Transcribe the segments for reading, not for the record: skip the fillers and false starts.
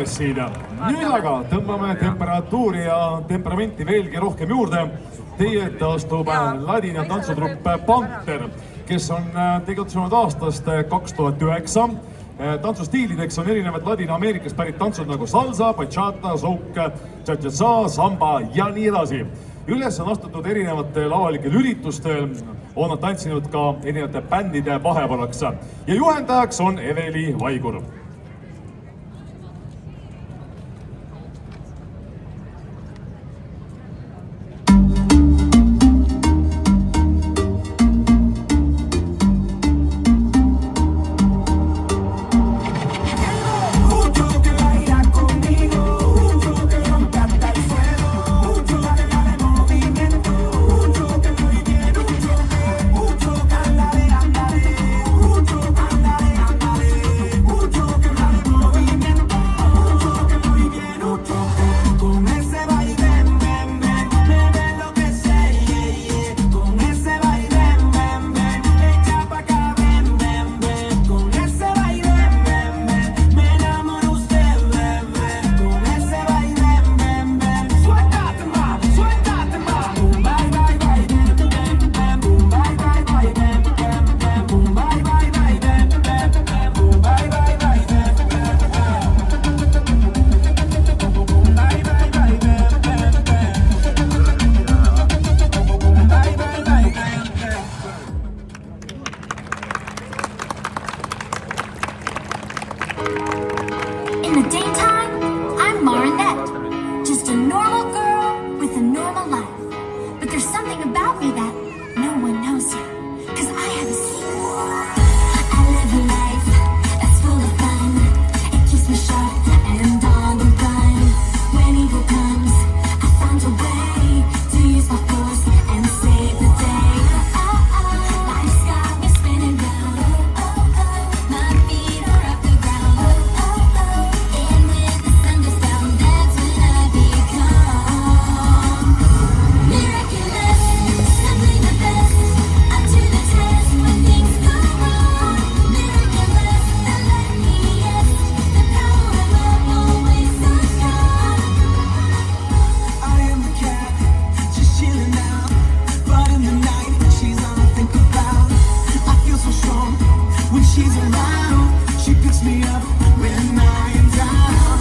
siin. Nüüd aga tõmbame temperatuuri ja temperamenti veelgi rohkem juurde. Teie ette astub ladina tantsutrupp Panter, kes on tegutsenud aastast 2009. Tantsustiilideks on erinevad Ladina-Ameerikast pärit tantsud nagu salsa, bachata, souk, cha-cha-cha, samba ja nii edasi. Üles on astutud erinevatel avalikel üritustel, on nad tantsinud ka erinevate bändide vahevalaks ja juhendajaks on Eveli Vaigur. In the daytime, I'm Marinette, just a normal girl with a normal life. But there's something about me that no one knows yet, 'cause I have a secret. I live a life that's full of fun. It keeps me sharp and on the run. When evil comes, I find a way to use my force and save the day. Life's got me spinning round. My feet are up the ground. And with the sun goes down, that's when I become miraculous, simply the best, up to the test when things go wrong. Miraculous, the luckiest, the power of love always so strong. I am the cat, just chilling out. But in the night, she's all I think about. I feel so strong when she's around. She picks me up when I am down.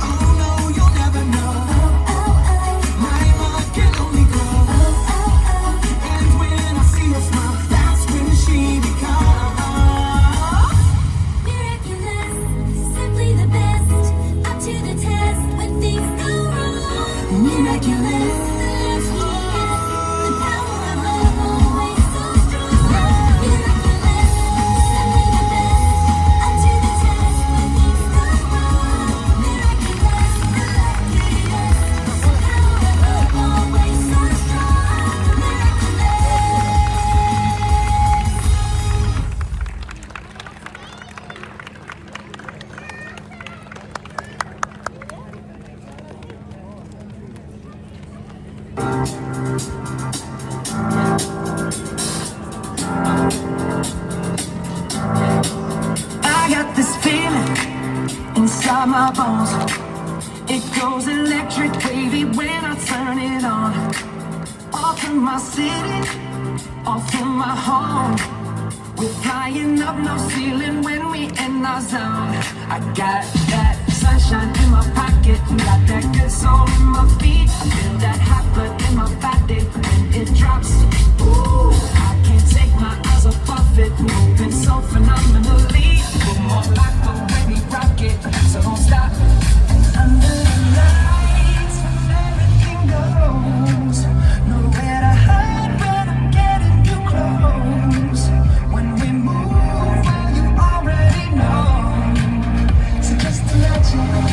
Oh no, you'll never know. My heart can only grow. And when I see her smile, that's when she becomes Miraculous, simply the best, up to the test when things go wrong. miraculous. The power of love always so strong. Miraculous, simply the best, up to the test when things go wrong. Miraculous, the luckiest, the power of love always so strong. I got this feeling inside my bones. It goes electric wavy when I turn it on. Off from my city, off from my home. We're flying up, no ceiling when we in our zone. I got that sunshine in my pocket, got that good soul in my feet. I feel that hot blood in my body when it drops. Ooh, I can't take my eyes off it, moving so phenomenally. We're more like the way we rock it, so don't stop. Under the lights, everything goes. Nowhere to hide when I'm getting too close. When we move, well, you already know. So just to let you know.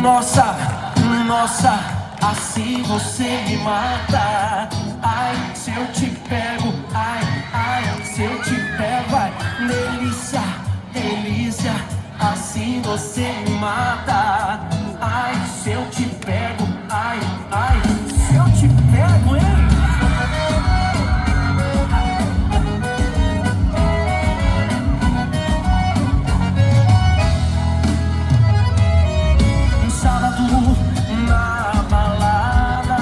Nossa, nossa, assim você me mata. Ai, se eu te pego, ai, ai, se eu te pego, ai, delícia, delícia, assim você me mata. Ai, se eu te pego, ai, ai, se eu te pego, hein? Na balada,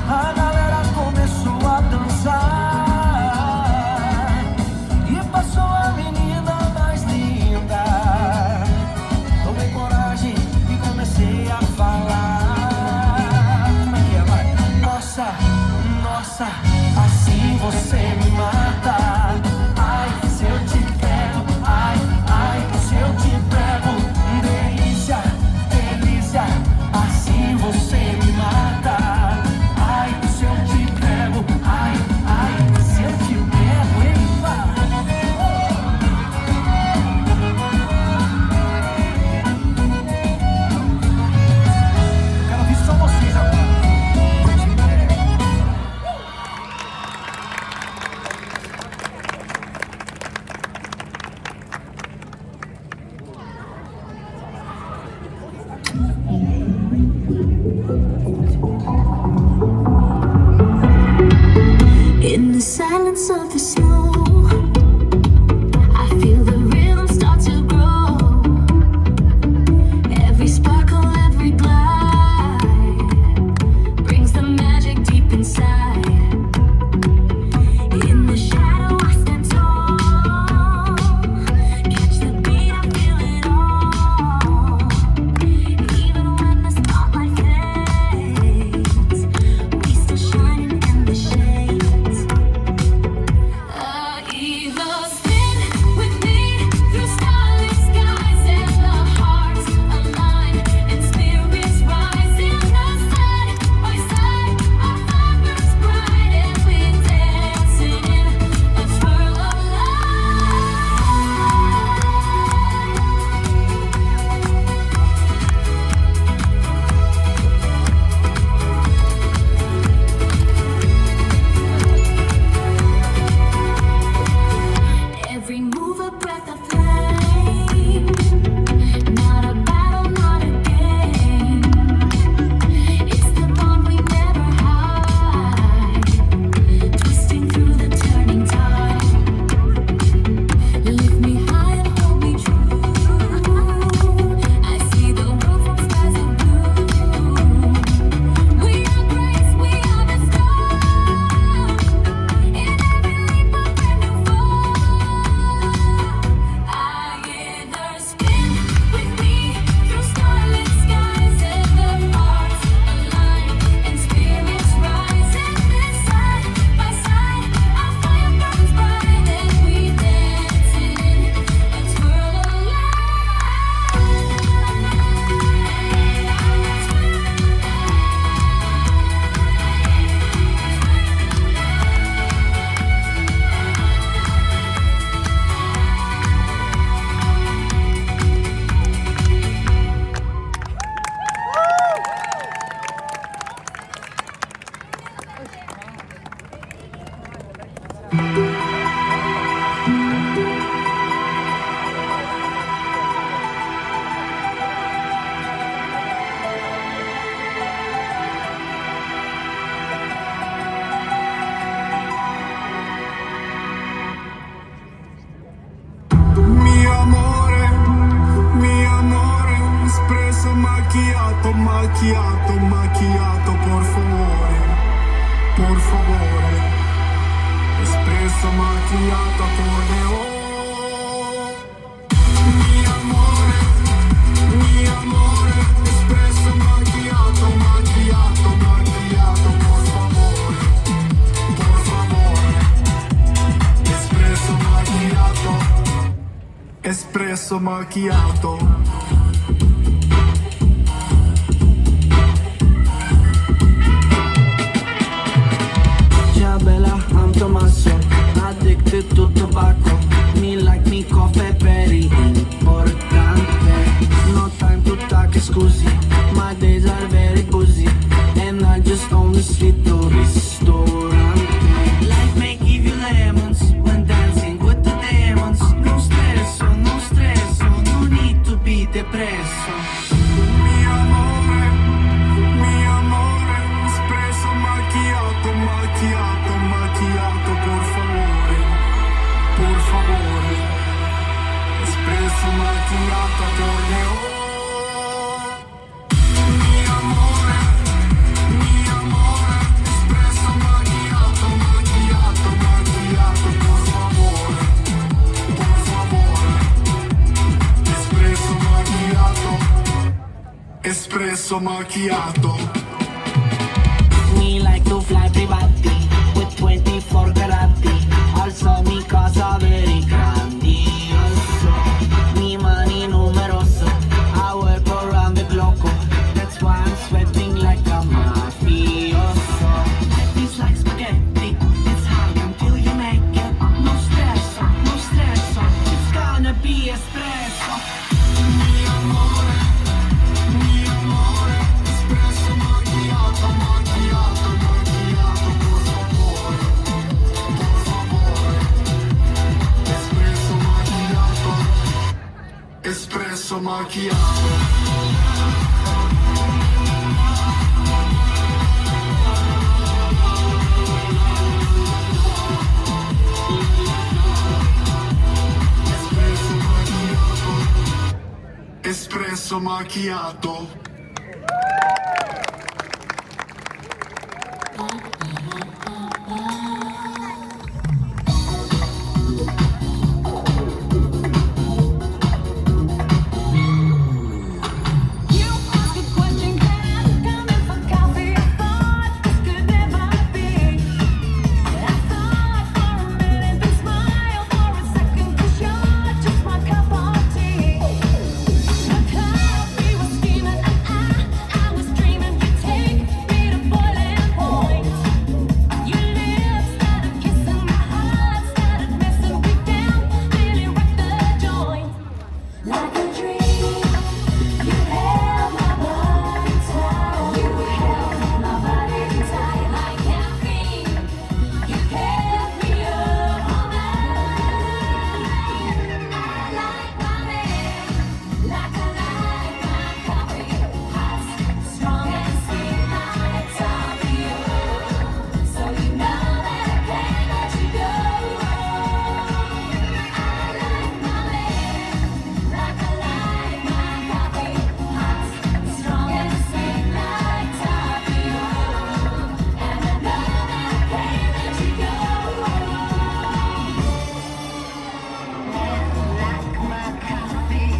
a galera começou a dançar e passou a menina mais linda. Tomei coragem e comecei a falar. Como é que é, vai? Nossa, nossa, assim você me mata. Ai, se eu te pego, ai, ai, se eu te pego, delícia, delícia, assim você me mata. Ai, se eu te pego, ai, ai, se eu te pego, epa. Eu quero ouvir só vocês agora. In the silence of the snow, I feel the rhythm start to grow. Every sparkle, every glide brings the magic deep inside. In the shadow I stand tall, catch the beat, I feel it all. Even when the spotlight fades, we still shining in the shades. Either spin with me through starlit skies and the hearts align and spirits rise in the side by side. Our fire burns bright and we dance in a twirl of every move a breath of flame, not a battle, not a game. It's the bond we never hide, twisting through the turning tide. Lift me high and hold me true. I see the world from skies of blue. We are grace, we are the stars. In every leap a brand new fall. I either spin with me through starlit skies and the hearts align and spirits rise in this side by side. Our fire burns bright and we dance in a twirl of Mi amore, espresso macchiato, macchiato, macchiato, por favore, espresso macchiato con leone. Mi amore, espresso macchiato, macchiato, macchiato, por favore, espresso macchiato, espresso macchiato. Ciao Bella, I'm Tommaso, addicted to tobacco. Me like me coffee, very importante. No time to espresso. Mi amore, espresso macchiato, macchiato, macchiato, por favore, espresso macchiato por Leo. Mi amore, espresso macchiato, macchiato, macchiato, por favore, espresso macchiato, espresso macchiato. Me like to fly privati with 24 carati. Alzo mi casa very grandioso. Mi mani numeroso. I work around the clock. That's why I'm sweating like a mafioso. It's like spaghetti. It's hard until you make it. No stress, no stress. It's gonna be espresso. Mi amore, espresso macchiato, macchiato, macchiato, por favore, espresso macchiato. Espresso macchiato. You ask a question, can I come in for coffee? I thought this could never be. I thought for a minute, then smiled for a second, 'cause you're just my cup of tea. My coffee was steaming, I was dreaming. You take me to boiling point. Your lips started kissing, my heart started messing. We down, really wrecked the joint. Like a dream, you held my body tight. You held my body tight like caffeine. You kept me up all night. I like my man, like I like my coffee. Hot, strong and sweet like Tapio. So you know that I can't let you go. I like my man, like I like my coffee. Hot, strong and sweet like Tapio. And I know that I can't let you go. Like my coffee,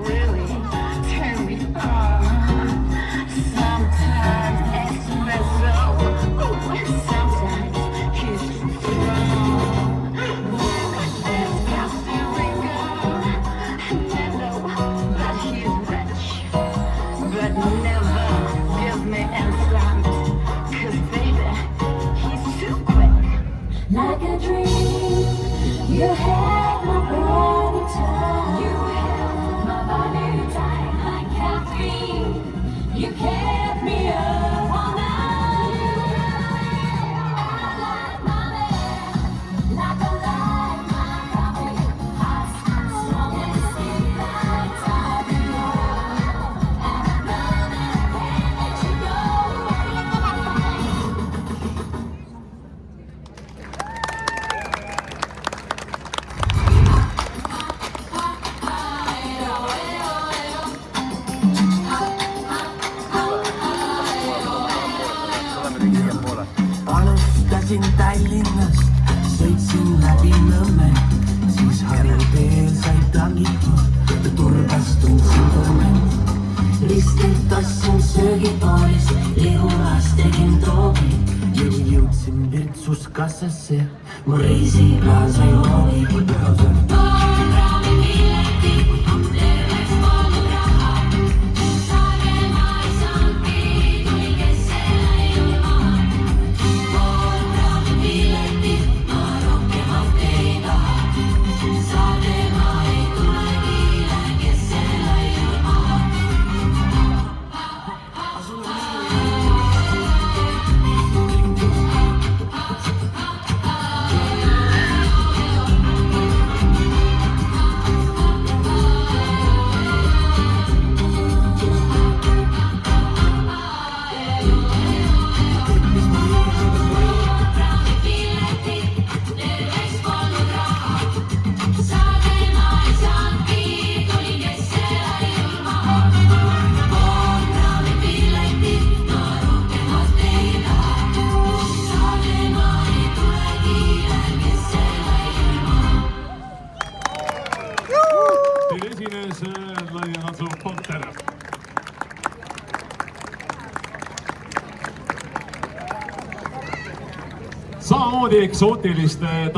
really turn me on. Sometimes espresso, sometimes he's strong. There's Costa Rica, mellow, but he's rich. But never give me instant, 'cause baby, he's too quick. Like a dream, you held my body tight. You held my body tight like caffeine. You kept me up all night. I like my man, like I like my coffee. Hot, strong and sweet like Tapio. And I know that I can't let you go. Alustasin linnas, sõitsin läbi Nõmme, siis harjuteel sai tagitud ja turvas tundsin tunnet. Ristilt ostsin söögitoolist, lihulas tegin toogi ja kui jõudsin Virtsus kassasse, mu reisiplaal sai hoogi. niimoodi eksootiliste